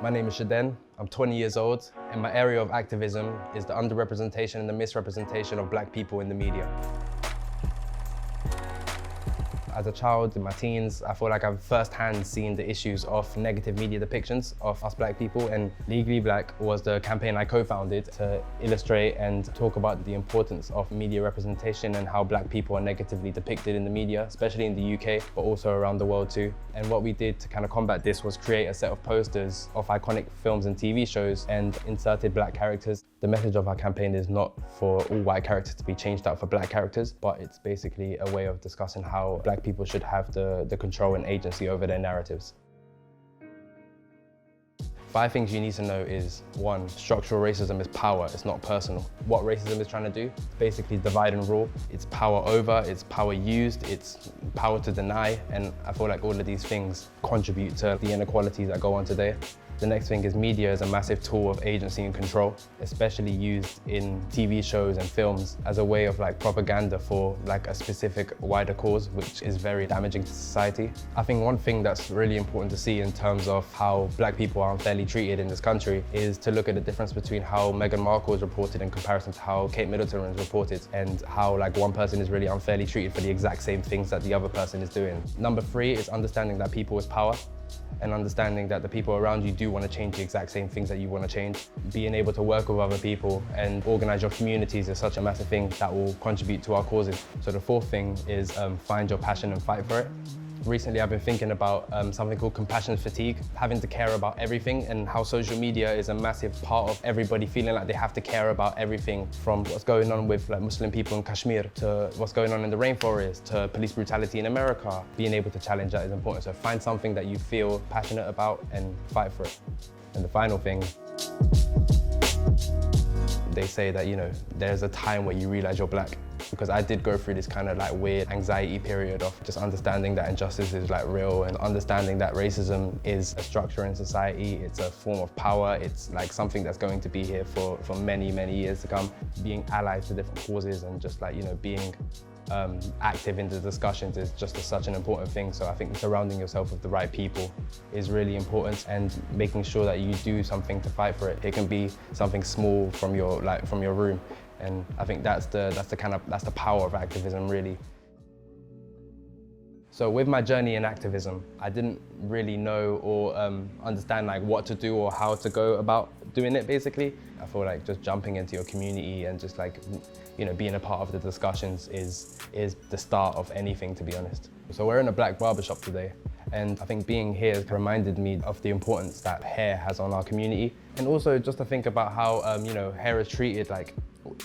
My name is Shiden. I'm 20 years old, and my area of activism is the underrepresentation and the misrepresentation of Black people in the media. As a child, in my teens, I feel like I've firsthand seen the issues of negative media depictions of us Black people, and Legally Black was the campaign I co-founded to illustrate and talk about the importance of media representation and how Black people are negatively depicted in the media, especially in the UK, but also around the world too. And what we did to kind of combat this was create a set of posters of iconic films and TV shows and inserted Black characters. The message of our campaign is not for all white characters to be changed out for Black characters, but it's basically a way of discussing how Black people should have the control and agency over their narratives. 5 things you need to know is 1, structural racism is power, it's not personal. What racism is trying to do? Basically divide and rule. It's power over, it's power used, it's power to deny, and I feel like all of these things contribute to the inequalities that go on today. The next thing is media is a massive tool of agency and control, especially used in TV shows and films as a way of like propaganda for like a specific wider cause, which is very damaging to society. I think one thing that's really important to see in terms of how Black people are unfairly treated in this country is to look at the difference between how Meghan Markle is reported in comparison to how Kate Middleton is reported, and how like one person is really unfairly treated for the exact same things that the other person is doing. Number 3 is understanding that people is power, and understanding that the people around you do want to change the exact same things that you want to change. Being able to work with other people and organize your communities is such a massive thing that will contribute to our causes. So the 4th thing is find your passion and fight for it. Recently, I've been thinking about something called compassion fatigue, having to care about everything, and how social media is a massive part of everybody feeling like they have to care about everything, from what's going on with like Muslim people in Kashmir to what's going on in the rainforest to police brutality in America. Being able to challenge that is important. So find something that you feel passionate about and fight for it. And the final thing, they say that, you know, there's a time where you realize you're Black. Because I did go through this kind of like weird anxiety period of just understanding that injustice is like real, and understanding that racism is a structure in society, it's a form of power, it's like something that's going to be here for many, many years to come. Being allied to different causes and just like, you know, being active in the discussions is just such an important thing. So I think surrounding yourself with the right people is really important, and making sure that you do something to fight for it. It can be something small from your room. And I think that's the power of activism, really. So with my journey in activism, I didn't really know or understand like what to do or how to go about doing it, basically. I feel like just jumping into your community and just like, you know, being a part of the discussions is the start of anything, to be honest. So we're in a Black barbershop today, and I think being here has reminded me of the importance that hair has on our community, and also just to think about how you know, hair is treated like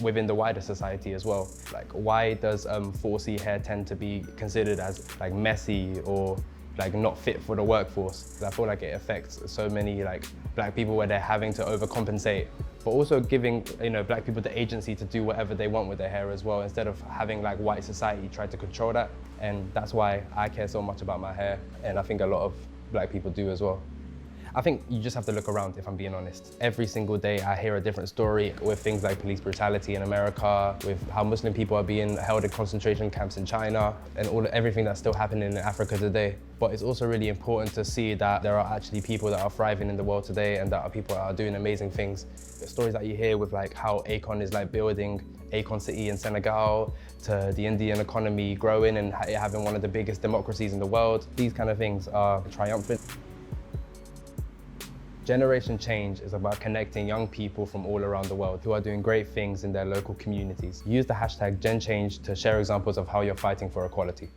within the wider society as well. Like, why does 4C hair tend to be considered as like messy or like not fit for the workforce? I feel like it affects so many like Black people where they're having to overcompensate, but also giving, you know, Black people the agency to do whatever they want with their hair as well, instead of having like white society try to control that. And that's why I care so much about my hair, and I think a lot of Black people do as well. I think you just have to look around, if I'm being honest. Every single day I hear a different story, with things like police brutality in America, with how Muslim people are being held in concentration camps in China, and everything that's still happening in Africa today. But it's also really important to see that there are actually people that are thriving in the world today, and that are people that are doing amazing things. The stories that you hear with like how Akon is like building Akon City in Senegal, to the Indian economy growing and having one of the biggest democracies in the world. These kind of things are triumphant. Generation Change is about connecting young people from all around the world who are doing great things in their local communities. Use the hashtag GenChange to share examples of how you're fighting for equality.